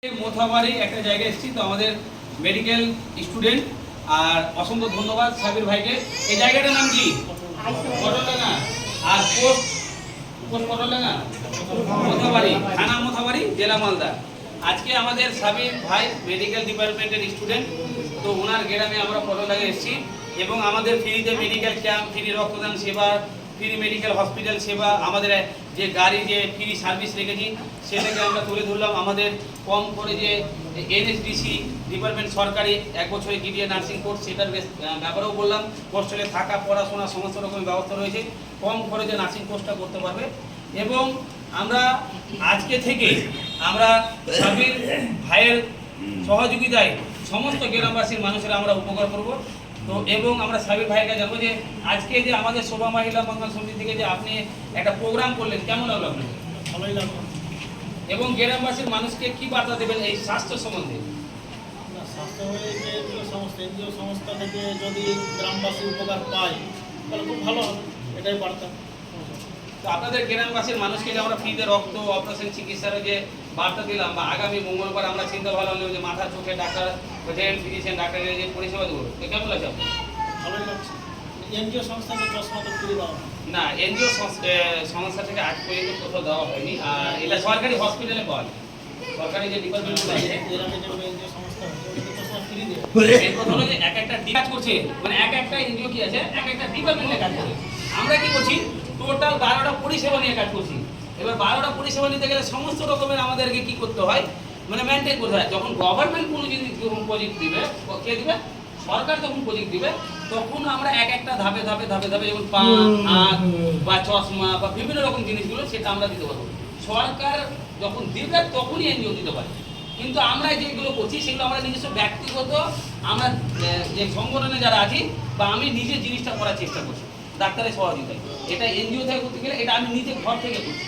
মোথাবাড়ি একটা জায়গায় এসেছি তো আমাদের মেডিকেল স্টুডেন্ট আর অসংখ্য ধন্যবাদ সাবির ভাইকে। এই জায়গাটার নাম কি? করলাঙ্গা। আর পোস্ট করলাঙ্গা, মোথাবাড়ি, থানা মোথাবাড়ি, জেলা মালদা। আজকে আমাদের সাবির ভাই মেডিকেল ডিপার্টমেন্টের স্টুডেন্ট, তো ওনার গ্রামে আমরা করলাঙ্গা এসেছি এবং আমাদের ফ্রিতে মেডিকেল ক্যাম্প, ফ্রি রক্তদান সেবা, ফ্রি মেডিকেল হসপিটাল সেবা, আমাদের যে গাড়ি যে ফ্রি সার্ভিস রেখেছি সেটাকে আমরা তুলে ধরলাম। আমাদের কম করে যে এনএসডিসি ডিপার্টমেন্ট সরকারি 1 বছরে গিয়ে নার্সিং কোর্স, সেটার ব্যাপারেও বললাম। হোস্টেলে থাকা, পড়াশোনা সমস্ত রকমের ব্যবস্থা রয়েছে, কম খরচে নার্সিং কোর্সটা করতে পারবে। এবং আমরা আজকে থেকে আমরা সাবির ভাইয়ের সহযোগিতায় সমস্ত গ্রামবাসীর মানুষেরা আমরা উপকার করব। তো এবং আমরা সাবির ভাইকে জানবো যে আজকে যে আমাদের শোভা মহিলা মঙ্গল সমিতি থেকে যে আপনি একটা প্রোগ্রাম করলেন, কেমন লাগলো আপনাকে? ভালোই লাগলো। এবং গ্রামবাসীর মানুষকে কি বার্তা দেবেন এই স্বাস্থ্য সম্বন্ধে? স্বাস্থ্য হয়ে যে সমস্ত এনজিও সংস্থা থেকে যদি গ্রামবাসী উপকার পায় তাহলে খুব ভালো হবে, এটাই বার্তা। তো আপনাদের গ্রামবাসীর মানুষকে যে আমরা ফ্রিতে রক্ত অপারেশন চিকিৎসার যে বার্তা দিলাম, বা আগামী মঙ্গলবার আমরা চিন্তা ভালো হলো যে মাথা চোখে ডাক্তার, জেন্টস ফিজিশিয়ান ডাক্তারের যে পরিষেবা দেবো, তো কেমন লাগছে আপনার? ভালোই লাগছে। এনজিও সংস্থাকে চশমা তো ফ্রি দেওয়া না, এনজিও সংস্থা থেকে আজ পর্যন্ত কোথাও দেওয়া হয়নি। আর এটা সরকারি হসপিটালে পাওয়া যায়, সরকারি যে ডিপার্টমেন্টগুলো আছে এর আগে যে এনজিও সংস্থা ওদেরকে চশমা ফ্রি দেয়। এর কথা হলো যে এক একটা কাজ করছে, মানে এক একটা এনজিও কি আছে, এক একটা ডিপার্টমেন্টে কাজ করে। আমরা কি করছি, টোটাল 12টা পরিষেবা নিয়ে কাজ করছি। এবার 12টা পরিষেবা নিতে গেলে সমস্ত রকমের আমাদেরকে কি করতে হয়, মানে মেনটেন করতে হয়। যখন গভর্নমেন্ট কোনো জিনিস প্রজেক্ট দিবে, কে দিবে? সরকার যখন প্রজেক্ট দিবে, তখন আমরা এক একটা ধাপে ধাপে ধাপে ধাপে যেমন পা, হাত বা চশমা বা বিভিন্ন রকম জিনিসগুলো সেটা আমরা দিতে পারবো। সরকার যখন দিবে তখনই এনজিও দিতে পারে। কিন্তু আমরা যেগুলো করছি সেগুলো আমরা নিজস্ব ব্যক্তিগত, আমরা যে সংগঠনে যারা আছি বা আমি নিজে জিনিসটা করার চেষ্টা করছি ডাক্তারের সহযোগিতায়। এটা এনজিও থেকে করতে গেলে এটা আমি নিজে ঘর থেকে করছি,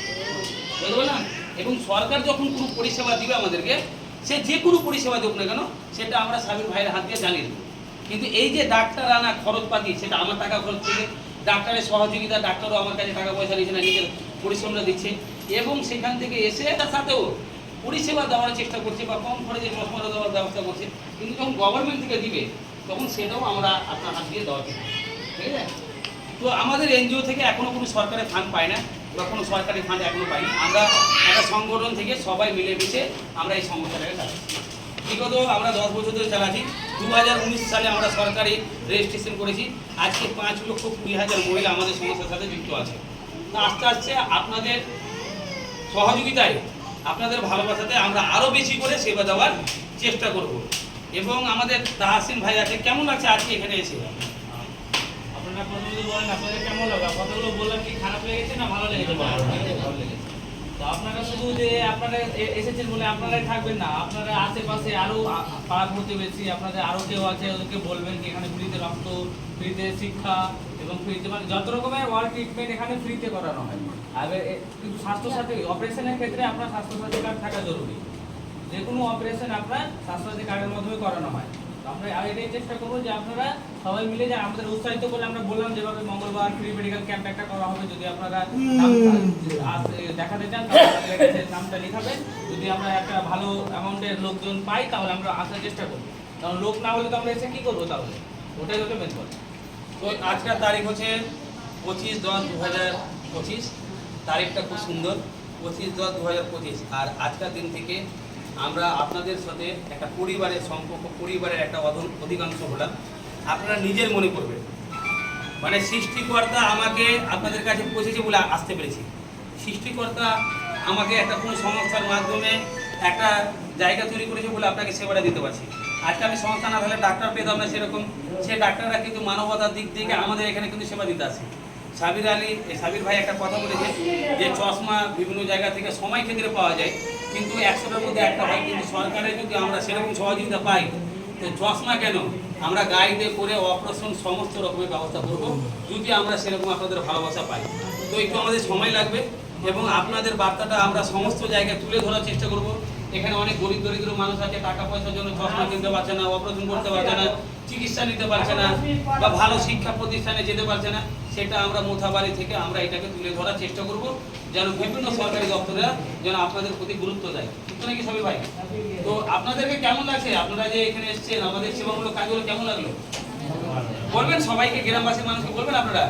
বুঝতে পারলাম। এবং সরকার যখন কোনো পরিষেবা দিবে আমাদেরকে, সে যে কোনো পরিষেবা দেব না কেন, সেটা আমরা সাবির ভাইয়ের হাত দিয়ে জানিয়ে দেবো। কিন্তু এই যে ডাক্তার আনা খরচপাতি, সেটা আমার টাকা খরচ থেকে, ডাক্তারের সহযোগিতা, ডাক্তারও আমার কাছে টাকা পয়সা নিচ্ছে না, নিজের পরিশ্রমটা দিচ্ছে। এবং সেখান থেকে এসে তার সাথেও পরিষেবা দেওয়ার চেষ্টা করছে বা কম খরচে চশমা দেওয়ার ব্যবস্থা করছে। কিন্তু যখন গভর্নমেন্ট থেকে দিবে তখন সেটাও আমরা আপনার হাত দিয়ে দেওয়া, ঠিক আছে? তো আমাদের এনজিও থেকে এখনও কোনো সরকারি ফান্ড পায় না বা কোনো সরকারি ফান্ড এখনও পাইনি। আমরা একটা সংগঠন থেকে সবাই মিলেমিশে আমরা এই সমস্যাটাকে চালাচ্ছি। বিগত আমরা 10 বছর ধরে চালাচ্ছি। 2019 সালে আমরা সরকারি রেজিস্ট্রেশন করেছি। আজকে 5,20,000 মহিলা আমাদের সমস্যার সাথে যুক্ত আছে। তো আস্তে আস্তে আপনাদের সহযোগিতায়, আপনাদের ভালোবাসাতে আমরা আরও বেশি করে সেবা দেওয়ার চেষ্টা করব। এবং আমাদের তাহসিন ভাই আছে, কেমন লাগছে আজকে এখানে এসে? আপনারা প্রথমে বলেন আপনাদের কেমন লাগলো? কথাগুলো বললাম কি খারাপ লেগেছে না ভালো লেগেছে? ভালো লেগেছে। তো আপনারা শুধু যে আপনারা এসেছেন বলে আপনারাই থাকবেন না, আপনারা আশেপাশে আরও পাড়া প্রতিবেশী আপনাদের আরও কেউ আছে, ওদেরকে বলবেন কি এখানে ফ্রিতে রক্ত, ফ্রিতে শিক্ষা এবং ফ্রিতে মানে যত রকমের ওয়ার্ল্ড ট্রিটমেন্ট এখানে ফ্রিতে করানো হয়। আর কিন্তু স্বাস্থ্যসাথী অপারেশনের ক্ষেত্রে আপনার স্বাস্থ্যসাথী কার্ড থাকা জরুরি। যে কোনো অপারেশন আপনার স্বাস্থ্যসাথী কার্ডের মাধ্যমে করানো হয়। আমরা এটাই চেষ্টা করবো যে আপনারা সবাই মিলে যে আমাদের উৎসাহিত বলে আমরা বললাম যেভাবে মঙ্গলবার ফ্রি মেডিকেল ক্যাম্প একটা করা হবে। যদি আপনারা দেখাতে চান তাহলে নামটা লেখাবেন। যদি আমরা একটা ভালো অ্যামাউন্টের লোকজন পাই তাহলে আমরা আসার চেষ্টা করবো। কারণ লোক না হলে তো আমরা এসে কী করবো? তাহলে ওটাই হচ্ছে মেন কথা। তো আজকের তারিখ হচ্ছে 25/10/2025। তারিখটা খুব সুন্দর, 25/10/2025। আর আজকের দিন থেকে আমরা আপনাদের সাথে একটা পরিবারের সম্পর্ক, পরিবারের একটা অধিকাংশ হলাম। আপনারা নিজের মনে করবেন, মানে সৃষ্টিকর্তা আমাকে আপনাদের কাছে পৌঁছেছে বলে আসতে পেরেছি। সৃষ্টিকর্তা আমাকে একটা কোনো সংস্থার মাধ্যমে একটা জায়গা তৈরি করেছে বলে আপনাকে সেবাটা দিতে পারছি। আজকে আমি সংস্থা না হলে ডাক্তার পেতাম না সেরকম, সে ডাক্তাররা কিন্তু মানবতার দিক থেকে আমাদের এখানে কিন্তু সেবা দিতে আসে। সাবির ভাই একটা কথা বলেছে যে চশমা বিভিন্ন জায়গা থেকে সময় ক্ষেত্রে পাওয়া যায়, কিন্তু 100টার মধ্যে একটা হয়। কিন্তু সরকারের যদি আমরা সেরকম সহযোগিতা পাই, তো চশমা কেন, আমরা গাড়িতে করে অপারেশন সমস্ত রকমের ব্যবস্থা করব যদি আমরা সেরকম আপনাদের ভালোবাসা পাই। তো একটু আমাদের সময় লাগবে এবং আপনাদের বার্তাটা আমরা সমস্ত জায়গায় তুলে ধরার চেষ্টা করব। এখানে অনেক গরিব দরিদ্র মানুষ আছে, টাকা পয়সার জন্য চশমা কিনতে পারছে না, অপারেশন করতে পারছে না, চিকিৎসা নিতে পারছে না, বা ভালো শিক্ষা প্রতিষ্ঠানে যেতে পারছে না। সেটা আমরা মোথাবাড়ি থেকে আমরা এটাকে তুলে ধরার চেষ্টা করব, যেন বিভিন্ন সরকারি দপ্তরেরা যেন আপনাদের প্রতি গুরুত্ব দেয়। ঠিক তো নাকি সবাই ভাই? তো আপনাদেরকে কেমন লাগছে, আপনারা যে এখানে এসেছেন, আমাদের সেবামূলক কাজগুলো কেমন লাগলো বলবেন, সবাইকে, গ্রামবাসীর মানুষকে বলবেন আপনারা।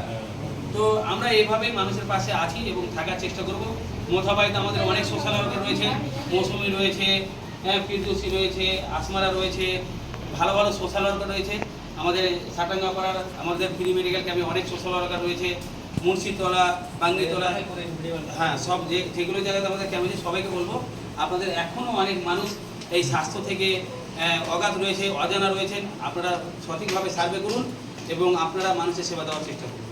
তো আমরা এইভাবে মানুষের পাশে আছি এবং থাকার চেষ্টা করব। মোথাবাড়িতে আমাদের অনেক সোশ্যাল ওয়ার্কার রয়েছে, মৌসুমি রয়েছে, ফিরদৌসি রয়েছে, আসমারা রয়েছে, ভালো ভালো সোশ্যাল ওয়ার্কার রয়েছে। আমাদের সাটাঙ্গাপাড়ার আমাদের ফ্রি মেডিকেল ক্যাম্পে অনেক সোশ্যাল ওয়ার্কার রয়েছে, মুন্সিতলা, বাঙ্গিতলা, হ্যাঁ, সব যেগুলো জায়গাতে আমাদের ক্যাম্প আছে সবাইকে বলবো, আপনাদের এখনও অনেক মানুষ এই স্বাস্থ্য থেকে অগাধ রয়েছে, অজানা রয়েছেন। আপনারা সঠিকভাবে সার্ভে করুন এবং আপনারা মানুষের সেবা দেওয়ার চেষ্টা করুন।